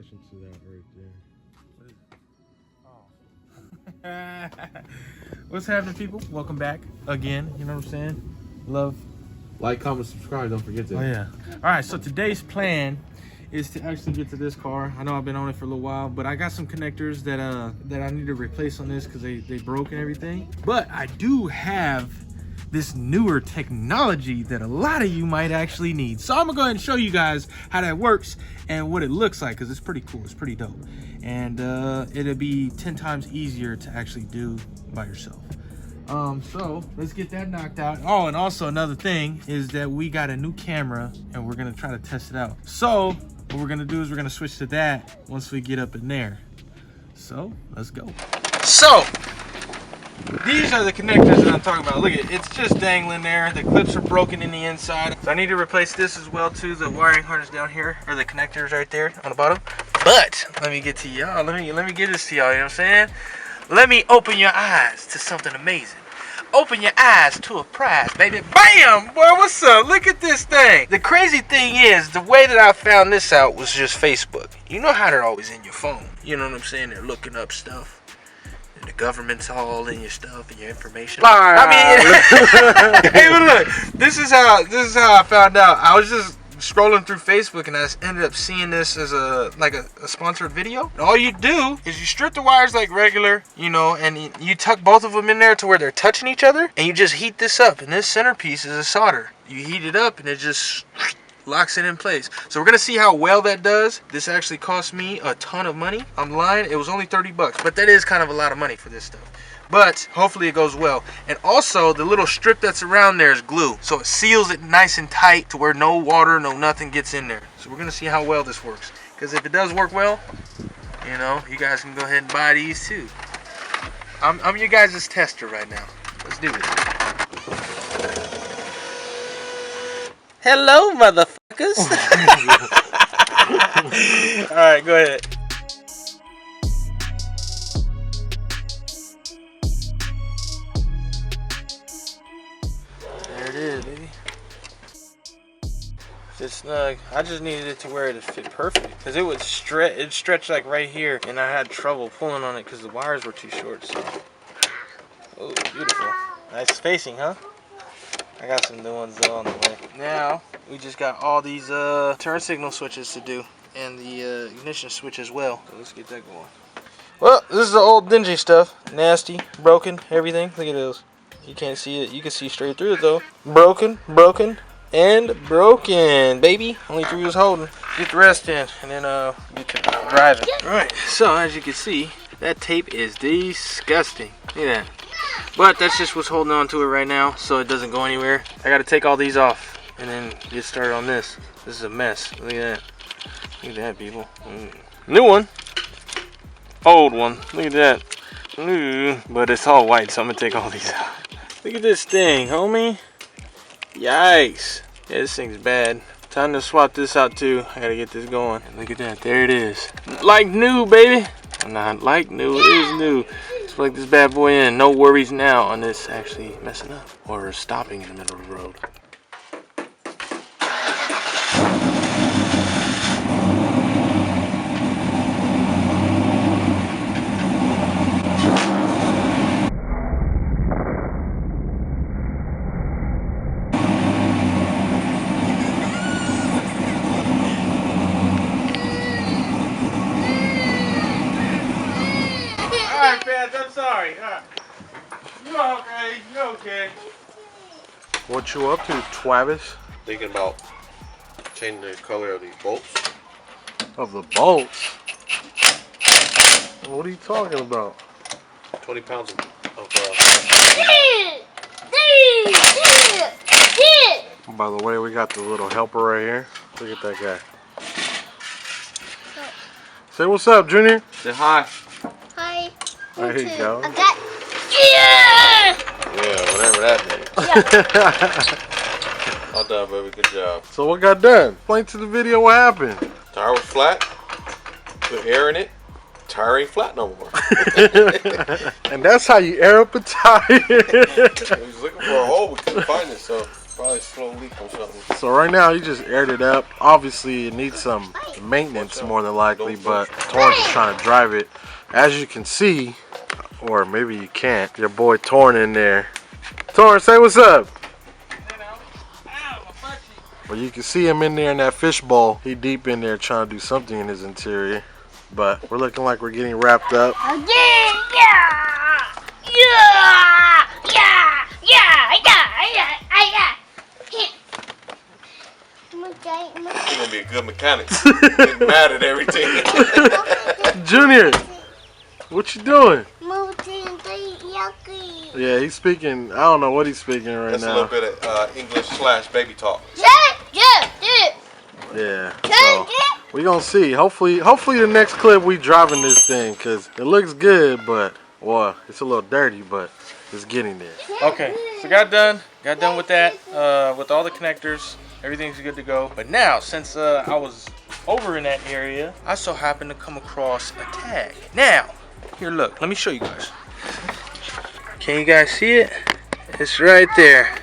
reaction to that right there. Oh. What's happening, people? Welcome back again. You know what I'm saying? Love. Like, comment, subscribe. Don't forget to. Oh yeah. All right. So today's plan is to actually get to this car. I know I've been on it for a little while, but I got some connectors that I need to replace on this because they broke and everything. But I do have this newer technology that a lot of you might actually need. So I'm gonna go ahead and show you guys how that works and what it looks like, because it's pretty cool. It's pretty dope. And it'll be 10 times easier to actually do by yourself. So let's get that knocked out. Oh, and also another thing is that we got a new camera and we're gonna try to test it out. So what we're gonna do is we're gonna switch to that once we get up in there. So let's go. So these are the connectors that I'm talking about. Look at it, it's just dangling there. The clips are broken in the inside. So I need to replace this as well too. The wiring harness down here, or the connectors right there on the bottom. But let me get to y'all. Let me get this to y'all, you know what I'm saying? Let me open your eyes to something amazing. Open your eyes to a prize, baby. Bam! Boy, what's up? Look at this thing. The crazy thing is, the way that I found this out was just Facebook. You know how they're always in your phone. You know what I'm saying? They're looking up stuff. And the government's all in your stuff and your information. I mean, hey, but look, this is how I found out. I was just scrolling through Facebook and I just ended up seeing this as a sponsored video. And all you do is you strip the wires like regular, you know, and you tuck both of them in there to where they're touching each other, and you just heat this up. And this centerpiece is a solder. You heat it up and it just locks it in place. So we're gonna see how well that does. This actually cost me a ton of money. I'm lying, it was only 30 bucks, but that is kind of a lot of money for this stuff. But hopefully it goes well. And also the little strip that's around there is glue, so it seals it nice and tight to where no water, no nothing gets in there. So we're gonna see how well this works, because if it does work well, you know, you guys can go ahead and buy these too. I'm your guys' tester right now. Let's do it. Hello, motherfuckers. All right, go ahead. There it is, baby. It's snug. I just needed it to where it fit perfect, because it would stretch. It stretched like right here, and I had trouble pulling on it because the wires were too short. So, oh, beautiful. Nice spacing, huh? I got some new ones though on the way. Now we just got all these turn signal switches to do, and the ignition switch as well. So let's get that going. Well, this is the old dingy stuff. Nasty, broken, everything. Look at those. You can't see it. You can see straight through it though. Broken, and broken, baby. Only three was holding. Get the rest in, and then get to driving. All right. So as you can see, that tape is disgusting. Look at that. But that's just what's holding on to it right now, so it doesn't go anywhere. I got to take all these off and then get started on this. This is a mess. Look at that. Look at that, people. New one. Old one. Look at that. Ooh, but it's all white, so I'm gonna take all these out. Look at this thing, homie. Yikes. Yeah, this thing's bad. Time to swap this out too. I gotta get this going. Look at that. There it is. Like new, baby. Not like new. It is new. Let's plug this bad boy in. No worries now on this actually messing up or stopping in the middle of the road. I'm sorry. You okay? You okay? What you up to, Twavis? Thinking about changing the color of these bolts. Of the bolts? What are you talking about? 20 pounds of By the way, we got the little helper right here. Look at that guy. Say what's up, Junior. Say hi. Hi. There you go. I got. Yeah, whatever that means. All done, baby. Good job. So what got done? Explain to the video what happened. Tire was flat. Put air in it. Tire ain't flat no more. And that's how you air up a tire. We was looking for a hole. We couldn't find it, so Probably a slow leak or something. So right now he just aired it up. Obviously it needs some maintenance more than likely, but Toran's just trying to drive it. As you can see, or maybe you can't, your boy Toran in there. Toran, say what's up. Well, you can see him in there in that fishbowl. He deep in there trying to do something in his interior. But we're looking like we're getting wrapped up. He's gonna be a good mechanic. Getting mad at everything. Junior, what you doing? Yeah, he's speaking. I don't know what he's speaking right That's now. a little bit of English / baby talk. Yeah. So we gonna see. Hopefully the next clip we driving this thing, cause it looks good, but well, it's a little dirty, but it's getting there. Okay, so got done with that, with all the connectors. Everything's good to go. But now, since I was over in that area, I so happened to come across a tag. Now, here, look, let me show you guys. Can you guys see it? It's right there.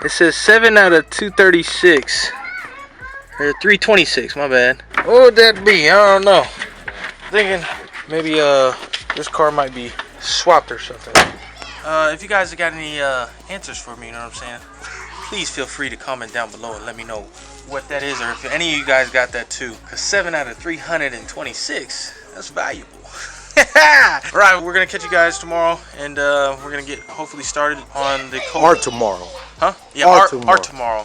It says 7 out of 236. Or 326, my bad. What would that be? I don't know. Thinking maybe this car might be swapped or something. If you guys have got any answers for me, you know what I'm saying? Please feel free to comment down below and let me know what that is, or if any of you guys got that too. Because 7 out of 326, that's valuable. Alright, we're going to catch you guys tomorrow, and we're going to get hopefully started on the Cobra. Or tomorrow. Huh? Yeah, or tomorrow.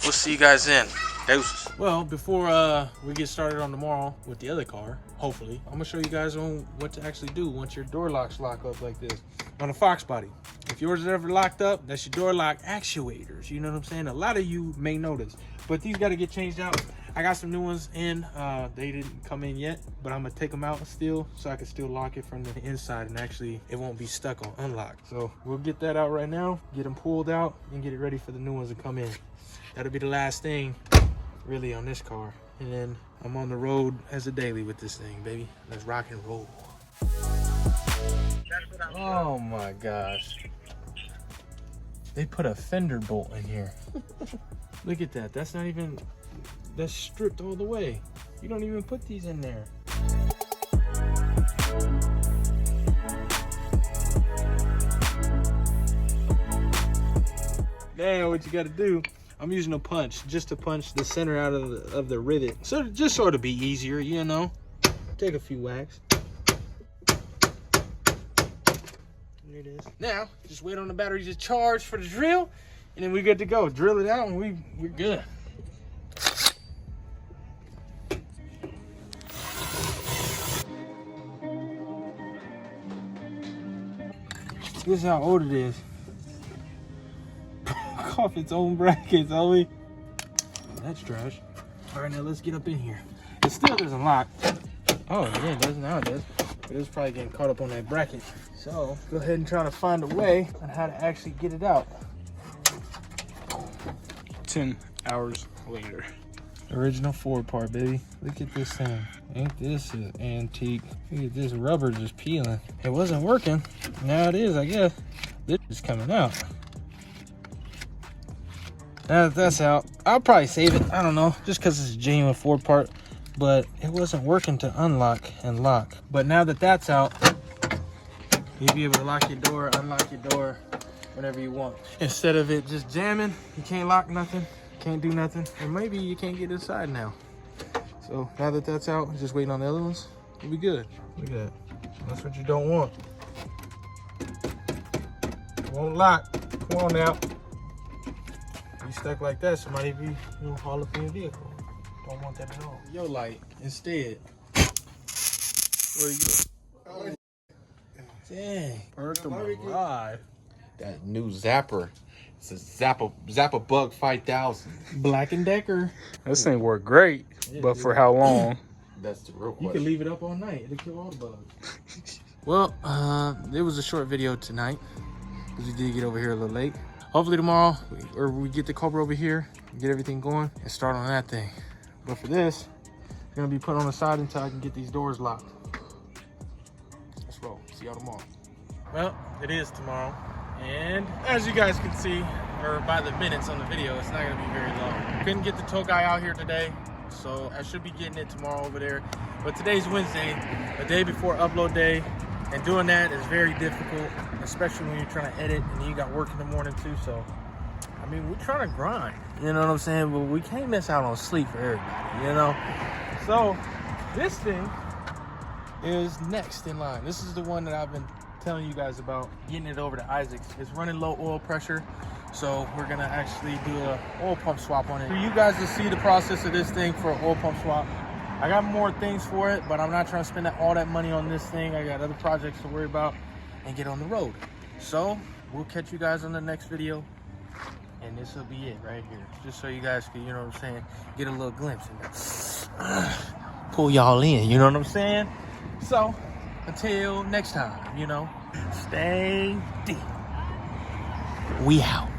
We'll see you guys then. Deuces. Well, before we get started on tomorrow with the other car, hopefully, I'm going to show you guys on what to actually do once your door locks lock up like this. On a Fox body. If yours is ever locked up, that's your door lock actuators. You know what I'm saying? A lot of you may notice, but these got to get changed out. I got some new ones in. They didn't come in yet, but I'm gonna take them out still so I can still lock it from the inside, and actually it won't be stuck on unlock. So we'll get that out right now, get them pulled out, and get it ready for the new ones to come in. That'll be the last thing really on this car, and then I'm on the road as a daily with this thing, baby. Let's rock and roll. Oh my gosh. They put a fender bolt in here. Look at that. That's not even, that's stripped all the way. You don't even put these in there. Now what you got to do, I'm using a punch just to punch the center out of the rivet. So just sort of be easier, you know. Take a few whacks. There it is. Now, just wait on the battery to charge for the drill, and then we're good to go. Drill it out, and we're good. This is how old it is. Off its own brackets, homie. That's trash. All right, now let's get up in here. It still doesn't lock. Oh, yeah, it does now. It does. But it was probably getting caught up on that bracket. So go ahead and try to find a way on how to actually get it out. 10 hours later. Original Ford part, baby. Look at this thing. Ain't this an antique? Look at this rubber just peeling. It wasn't working. Now it is, I guess. This is coming out. Now that that's out, I'll probably save it. I don't know, just because it's a genuine Ford part. But it wasn't working to unlock and lock. But now that that's out, you'll be able to lock your door, unlock your door whenever you want. Instead of it just jamming, you can't lock nothing, can't do nothing, or maybe you can't get inside now. So now that that's out, just waiting on the other ones, you'll be good. Look at that. That's what you don't want. Won't lock. Come on now. You stuck like that, somebody be haul up in your vehicle. Don't want that at all. Your light instead. Where you go? Dang. Earth them alive. That new Zapper. It's a Zappa Bug 5000. Black & Decker. This thing worked great, but for how long? That's the real question. You can leave it up all night. It'll kill all the bugs. Well, it was a short video tonight because we did get over here a little late. Hopefully tomorrow, we get the Cobra over here, get everything going, and start on that thing. But for this, it's gonna be put on the side until I can get these doors locked. Let's roll. See y'all tomorrow. Well, it is tomorrow. And as you guys can see, or by the minutes on the video, it's not gonna be very long. Couldn't get the tow guy out here today, so I should be getting it tomorrow over there. But today's Wednesday, a day before upload day, and doing that is very difficult, especially when you're trying to edit and you got work in the morning too. So, I mean, we're trying to grind, you know what I'm saying? But we can't miss out on sleep for everybody, you know? So, this thing is next in line. This is the one that I've been telling you guys about, getting it over to Isaac's. It's running low oil pressure, so we're gonna actually do a oil pump swap on it. For you guys to see the process of this thing for an oil pump swap. I got more things for it, but I'm not trying to spend all that money on this thing. I got other projects to worry about and get on the road. So we'll catch you guys on the next video, and this will be it right here, just so you guys can, you know what I'm saying, get a little glimpse and pull y'all in, you know what I'm saying? So until next time, you know, stay deep. We out.